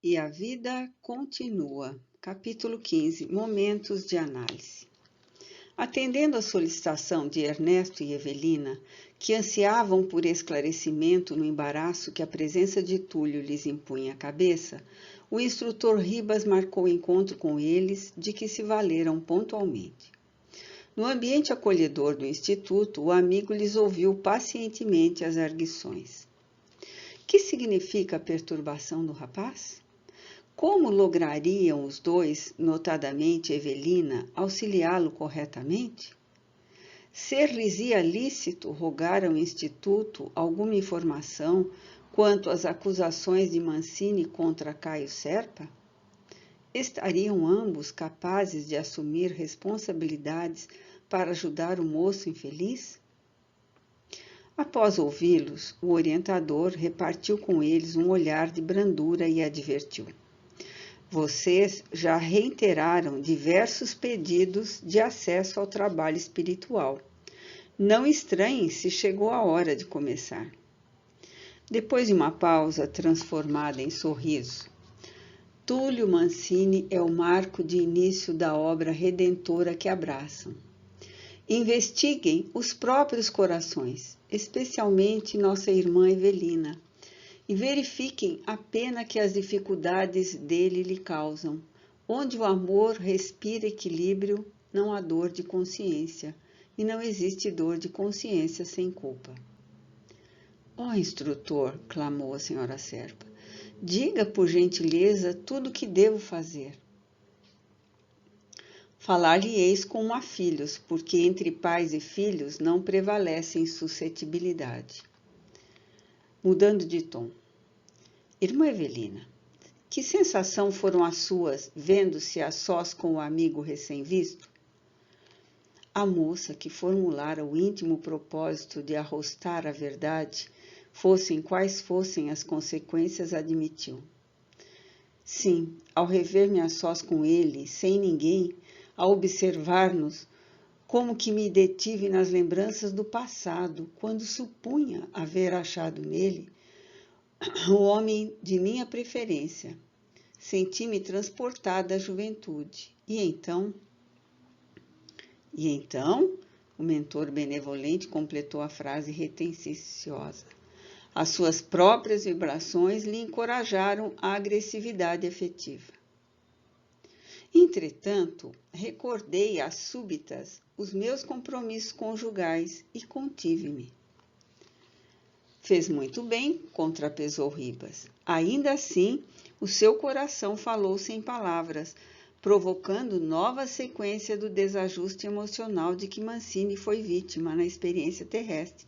E a vida continua. Capítulo 15. Momentos de análise. Atendendo à solicitação de Ernesto e Evelina, que ansiavam por esclarecimento no embaraço que a presença de Túlio lhes impunha à cabeça, o instrutor Ribas marcou encontro com eles, de que se valeram pontualmente. No ambiente acolhedor do instituto, o amigo lhes ouviu pacientemente as arguições. Que significa a perturbação do rapaz? Como lograriam os dois, notadamente Evelina, auxiliá-lo corretamente? Ser-lhes-ia lícito rogar ao Instituto alguma informação quanto às acusações de Mancini contra Caio Serpa? Estariam ambos capazes de assumir responsabilidades para ajudar o moço infeliz? Após ouvi-los, o orientador repartiu com eles um olhar de brandura e advertiu. Vocês já reiteraram diversos pedidos de acesso ao trabalho espiritual. Não estranhem se chegou a hora de começar. Depois de uma pausa transformada em sorriso, Túlio Mancini é o marco de início da obra redentora que abraçam. Investiguem os próprios corações, especialmente nossa irmã Evelina, e verifiquem a pena que as dificuldades dele lhe causam. Onde o amor respira equilíbrio, não há dor de consciência, e não existe dor de consciência sem culpa. Ó instrutor, clamou a senhora Serpa, diga por gentileza tudo o que devo fazer. Falar-lhe-eis como a filhos, porque entre pais e filhos não prevalecem suscetibilidade. Mudando de tom. Irmã Evelina, que sensação foram as suas, vendo-se a sós com o amigo recém-visto? A moça, que formulara o íntimo propósito de arrostar a verdade, fossem quais fossem as consequências, admitiu. Sim, ao rever-me a sós com ele, sem ninguém, a observar-nos, como que me detive nas lembranças do passado, quando supunha haver achado nele o homem de minha preferência. Senti-me transportada à juventude. E então, o mentor benevolente completou a frase retenciosa. As suas próprias vibrações lhe encorajaram a agressividade afetiva. Entretanto, recordei às súbitas os meus compromissos conjugais e contive-me. Fez muito bem, contrapesou Ribas. Ainda assim, o seu coração falou sem palavras, provocando nova sequência do desajuste emocional de que Mancini foi vítima na experiência terrestre,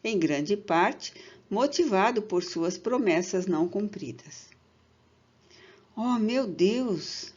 em grande parte motivado por suas promessas não cumpridas. Oh, meu Deus!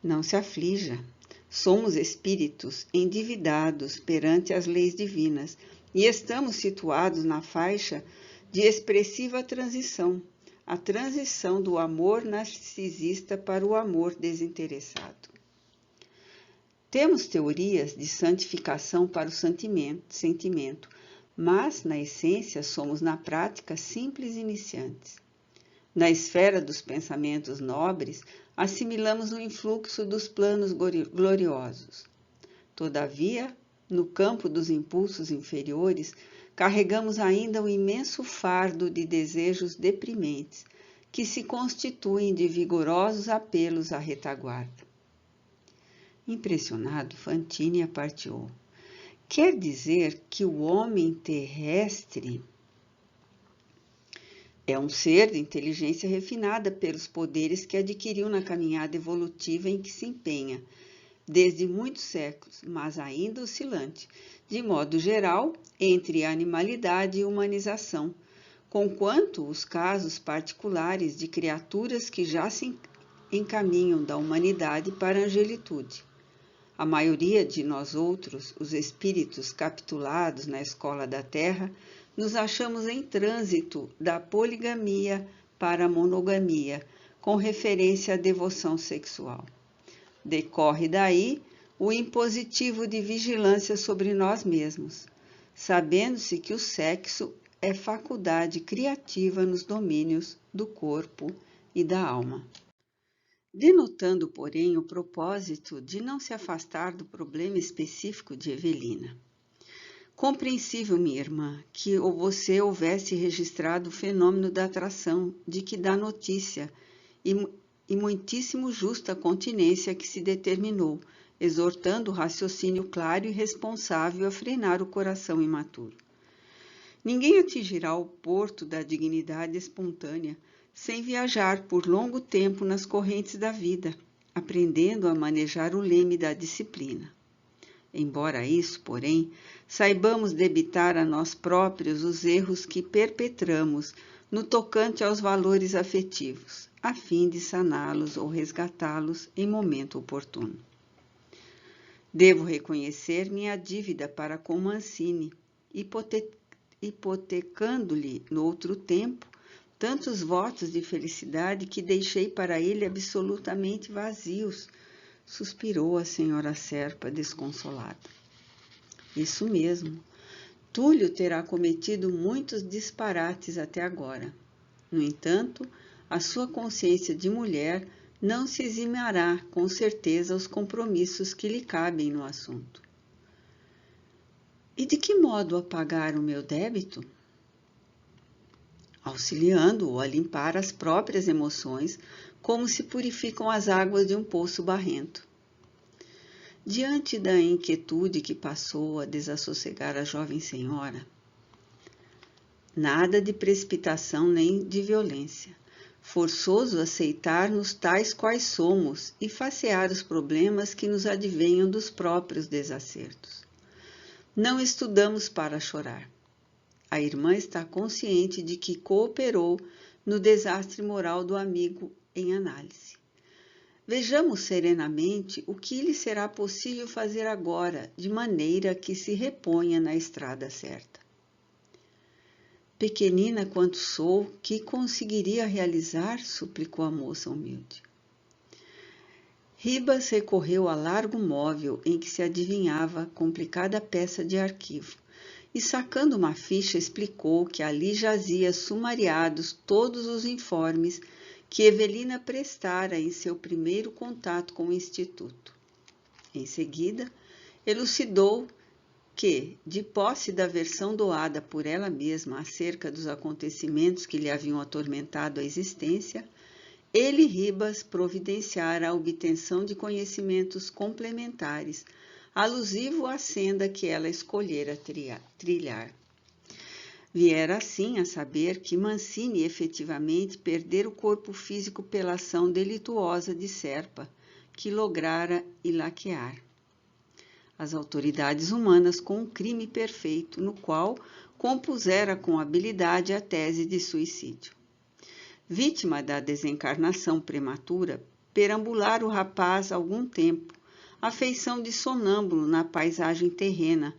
Não se aflija. Somos espíritos endividados perante as leis divinas e estamos situados na faixa de expressiva transição, a transição do amor narcisista para o amor desinteressado. Temos teorias de santificação para o sentimento, mas, na essência, somos, na prática, simples iniciantes. Na esfera dos pensamentos nobres, assimilamos o influxo dos planos gloriosos. Todavia, no campo dos impulsos inferiores, carregamos ainda o imenso fardo de desejos deprimentes, que se constituem de vigorosos apelos à retaguarda. Impressionado, Fantini aparteou. Quer dizer que o homem terrestre é um ser de inteligência refinada pelos poderes que adquiriu na caminhada evolutiva em que se empenha, desde muitos séculos, mas ainda oscilante, de modo geral, entre animalidade e humanização, conquanto os casos particulares de criaturas que já se encaminham da humanidade para a angelitude. A maioria de nós outros, os espíritos capitulados na escola da Terra, nos achamos em trânsito da poligamia para a monogamia, com referência à devoção sexual. Decorre daí o impositivo de vigilância sobre nós mesmos, sabendo-se que o sexo é faculdade criativa nos domínios do corpo e da alma. Denotando, porém, o propósito de não se afastar do problema específico de Evelina. Compreensível, minha irmã, que você houvesse registrado o fenômeno da atração de que dá notícia e muitíssimo justa a continência que se determinou, exortando o raciocínio claro e responsável a frenar o coração imaturo. Ninguém atingirá o porto da dignidade espontânea sem viajar por longo tempo nas correntes da vida, aprendendo a manejar o leme da disciplina. Embora isso, porém, saibamos debitar a nós próprios os erros que perpetramos no tocante aos valores afetivos, a fim de saná-los ou resgatá-los em momento oportuno. Devo reconhecer minha dívida para com Mancini, hipotecando-lhe no outro tempo tantos votos de felicidade que deixei para ele absolutamente vazios, suspirou a senhora Serpa desconsolada. Isso mesmo. Túlio terá cometido muitos disparates até agora. No entanto, a sua consciência de mulher não se eximará com certeza aos compromissos que lhe cabem no assunto. E de que modo apagar o meu débito? Auxiliando-o a limpar as próprias emoções, como se purificam as águas de um poço barrento. Diante da inquietude que passou a desassossegar a jovem senhora, nada de precipitação nem de violência. Forçoso aceitar-nos tais quais somos e facear os problemas que nos advenham dos próprios desacertos. Não estudamos para chorar. A irmã está consciente de que cooperou no desastre moral do amigo em análise. Vejamos serenamente o que lhe será possível fazer agora, de maneira que se reponha na estrada certa. Pequenina quanto sou, que conseguiria realizar? Suplicou a moça humilde. Ribas recorreu a largo móvel em que se adivinhava complicada peça de arquivo, e sacando uma ficha explicou que ali jazia sumariados todos os informes que Evelina prestara em seu primeiro contato com o Instituto. Em seguida, elucidou que, de posse da versão doada por ela mesma acerca dos acontecimentos que lhe haviam atormentado a existência, ele, Ribas, providenciara a obtenção de conhecimentos complementares, alusivo à senda que ela escolhera trilhar. Viera assim a saber que Mancini efetivamente perdera o corpo físico pela ação delituosa de Serpa, que lograra ilaquear as autoridades humanas com um crime perfeito, no qual compusera com habilidade a tese de suicídio. Vítima da desencarnação prematura, perambulara o rapaz algum tempo, a feição de sonâmbulo na paisagem terrena,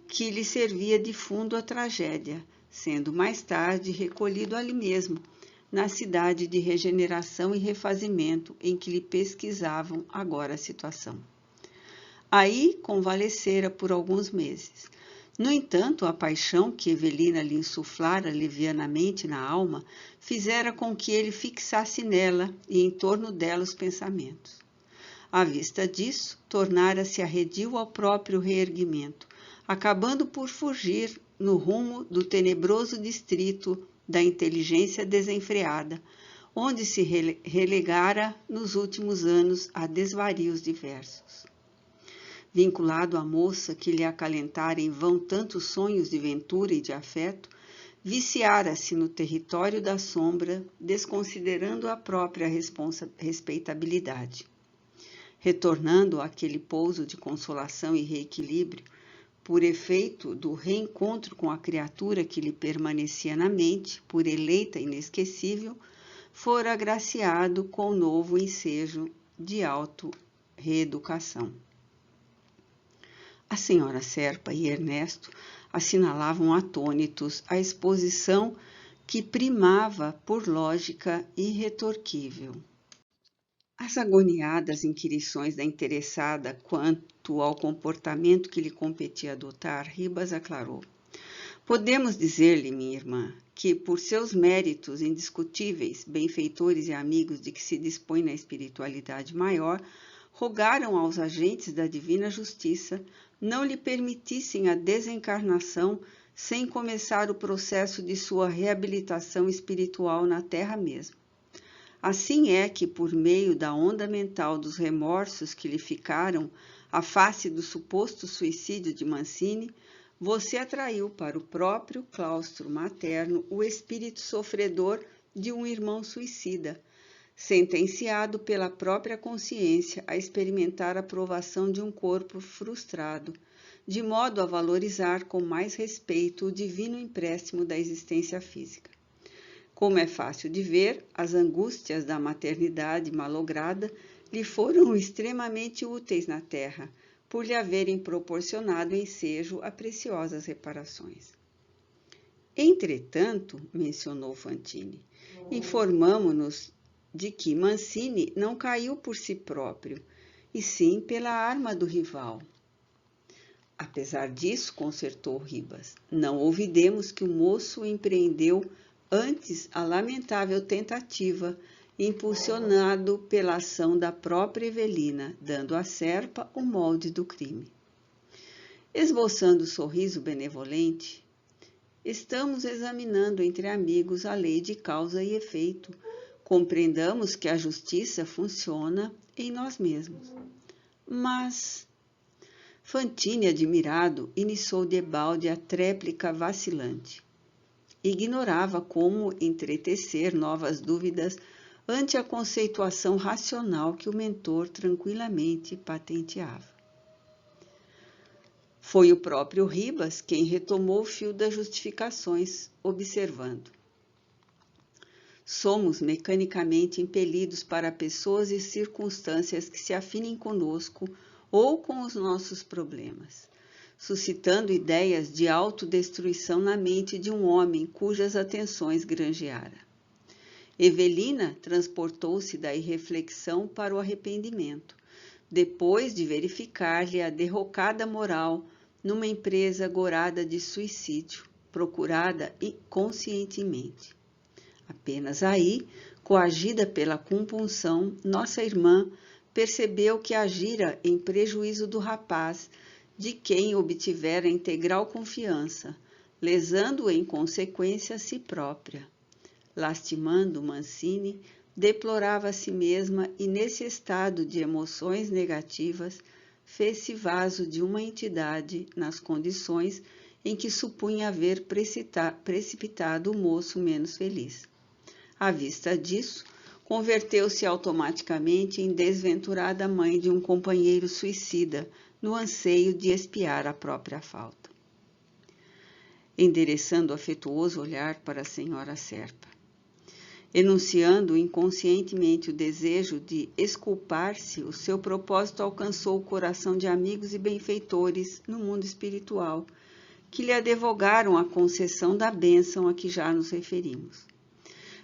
que lhe servia de fundo à tragédia, sendo mais tarde recolhido ali mesmo, na cidade de regeneração e refazimento em que lhe pesquisavam agora a situação. Aí convalescera por alguns meses. No entanto, a paixão que Evelina lhe insuflara levianamente na alma fizera com que ele fixasse nela e em torno dela os pensamentos. À vista disso, tornara-se arredio ao próprio reerguimento, acabando por fugir no rumo do tenebroso distrito da inteligência desenfreada, onde se relegara nos últimos anos a desvarios diversos. Vinculado à moça que lhe acalentara em vão tantos sonhos de ventura e de afeto, viciara-se no território da sombra, desconsiderando a própria respeitabilidade. Retornando àquele pouso de consolação e reequilíbrio, por efeito do reencontro com a criatura que lhe permanecia na mente, por eleita e inesquecível, fora agraciado com novo ensejo de auto-reeducação. A senhora Serpa e Ernesto assinalavam atônitos a exposição que primava por lógica irretorquível. As agoniadas inquirições da interessada quanto ao comportamento que lhe competia adotar, Ribas aclarou. Podemos dizer-lhe, minha irmã, que, por seus méritos indiscutíveis, benfeitores e amigos de que se dispõe na espiritualidade maior, rogaram aos agentes da divina justiça não lhe permitissem a desencarnação sem começar o processo de sua reabilitação espiritual na Terra mesma. Assim é que, por meio da onda mental dos remorsos que lhe ficaram à face do suposto suicídio de Mancini, você atraiu para o próprio claustro materno o espírito sofredor de um irmão suicida, sentenciado pela própria consciência a experimentar a provação de um corpo frustrado, de modo a valorizar com mais respeito o divino empréstimo da existência física. Como é fácil de ver, as angústias da maternidade malograda lhe foram extremamente úteis na Terra, por lhe haverem proporcionado ensejo a preciosas reparações. Entretanto, mencionou Fantini, informamo-nos de que Mancini não caiu por si próprio, e sim pela arma do rival. Apesar disso, consertou Ribas, não ouvidemos que o moço empreendeu antes a lamentável tentativa, impulsionado pela ação da própria Evelina, dando à serpa o molde do crime. Esboçando sorriso benevolente, estamos examinando entre amigos a lei de causa e efeito. Compreendamos que a justiça funciona em nós mesmos. Mas Fantini, admirado, iniciou debalde a tréplica vacilante. Ignorava como entretecer novas dúvidas ante a conceituação racional que o mentor tranquilamente patenteava. Foi o próprio Ribas quem retomou o fio das justificações, observando: somos mecanicamente impelidos para pessoas e circunstâncias que se afinem conosco ou com os nossos problemas, suscitando ideias de autodestruição na mente de um homem cujas atenções granjeara. Evelina transportou-se da irreflexão para o arrependimento, depois de verificar-lhe a derrocada moral numa empresa gorada de suicídio, procurada conscientemente. Apenas aí, coagida pela compunção, nossa irmã percebeu que agira em prejuízo do rapaz, de quem obtivera integral confiança, lesando em consequência a si própria. Lastimando Mancini, deplorava a si mesma e, nesse estado de emoções negativas, fez-se vaso de uma entidade nas condições em que supunha haver precipitado o moço menos feliz. À vista disso, converteu-se automaticamente em desventurada mãe de um companheiro suicida, no anseio de expiar a própria falta. Endereçando afetuoso olhar para a senhora Serpa, enunciando inconscientemente o desejo de exculpar-se, o seu propósito alcançou o coração de amigos e benfeitores no mundo espiritual, que lhe advogaram a concessão da bênção a que já nos referimos.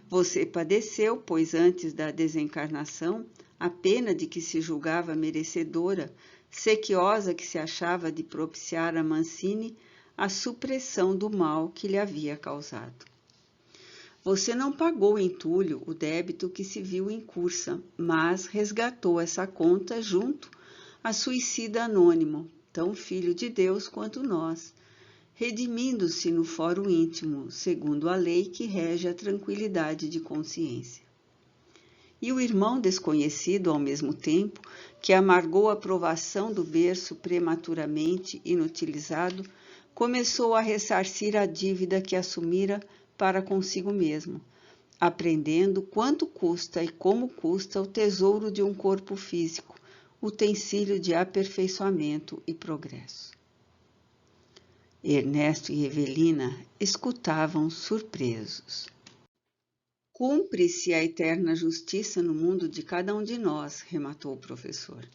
Você padeceu, pois antes da desencarnação, a pena de que se julgava merecedora, sequiosa que se achava de propiciar a Mancini a supressão do mal que lhe havia causado. Você não pagou em Túlio o débito que se viu em cursa, mas resgatou essa conta junto a suicida anônimo, tão filho de Deus quanto nós, redimindo-se no fórum íntimo, segundo a lei que rege a tranquilidade de consciência. E o irmão desconhecido, ao mesmo tempo, que amargou a provação do berço prematuramente inutilizado, começou a ressarcir a dívida que assumira para consigo mesmo, aprendendo quanto custa e como custa o tesouro de um corpo físico, utensílio de aperfeiçoamento e progresso. Ernesto e Evelina escutavam surpresos. Cumpre-se a eterna justiça no mundo de cada um de nós, rematou o professor.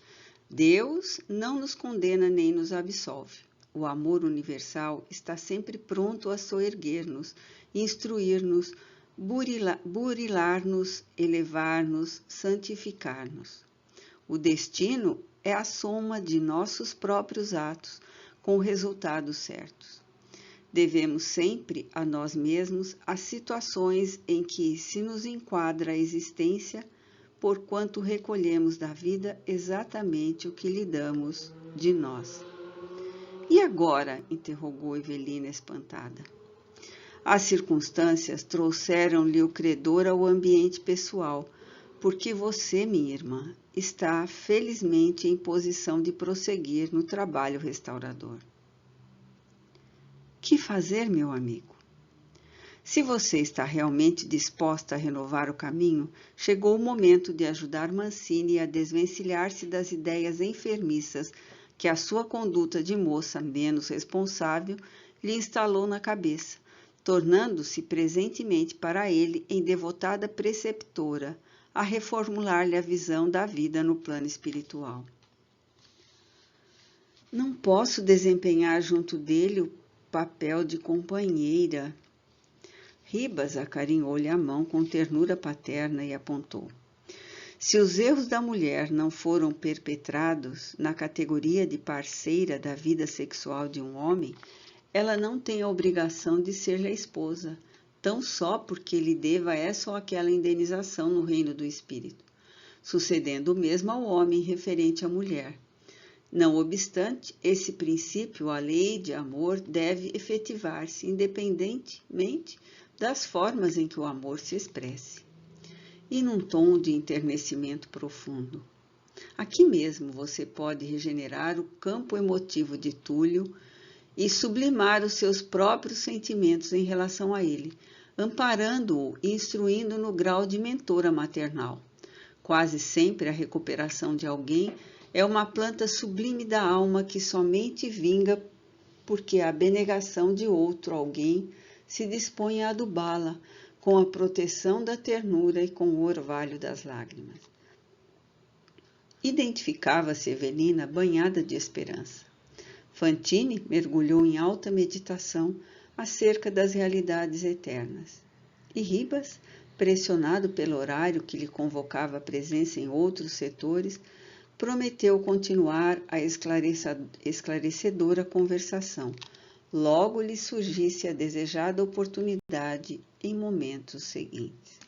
Deus não nos condena nem nos absolve. O amor universal está sempre pronto a soerguer-nos, instruir-nos, burilar-nos, elevar-nos, santificar-nos. O destino é a soma de nossos próprios atos, com resultados certos. Devemos sempre a nós mesmos as situações em que se nos enquadra a existência, porquanto recolhemos da vida exatamente o que lhe damos de nós. E agora? Interrogou Evelina espantada. As circunstâncias trouxeram-lhe o credor ao ambiente pessoal, porque você, minha irmã, está felizmente em posição de prosseguir no trabalho restaurador. Que fazer, meu amigo? Se você está realmente disposta a renovar o caminho, chegou o momento de ajudar Mancini a desvencilhar-se das ideias enfermiças que a sua conduta de moça menos responsável lhe instalou na cabeça, tornando-se presentemente para ele em devotada preceptora, a reformular-lhe a visão da vida no plano espiritual. Não posso desempenhar junto dele o papel de companheira. Ribas acarinhou-lhe a mão com ternura paterna e apontou. Se os erros da mulher não foram perpetrados na categoria de parceira da vida sexual de um homem, ela não tem a obrigação de ser-lhe a esposa, tão só porque lhe deva essa ou aquela indenização no reino do espírito, sucedendo o mesmo ao homem referente à mulher. Não obstante, esse princípio, a lei de amor, deve efetivar-se independentemente das formas em que o amor se expresse. E num tom de enternecimento profundo. Aqui mesmo você pode regenerar o campo emotivo de Túlio e sublimar os seus próprios sentimentos em relação a ele, amparando-o e instruindo no grau de mentora maternal. Quase sempre a recuperação de alguém é uma planta sublime da alma que somente vinga porque a abnegação de outro alguém se dispõe a adubá-la com a proteção da ternura e com o orvalho das lágrimas. Identificava-se Evelina banhada de esperança. Fantine mergulhou em alta meditação acerca das realidades eternas. E Ribas, pressionado pelo horário que lhe convocava a presença em outros setores, prometeu continuar a esclarecedora conversação, logo lhe surgisse a desejada oportunidade em momentos seguintes.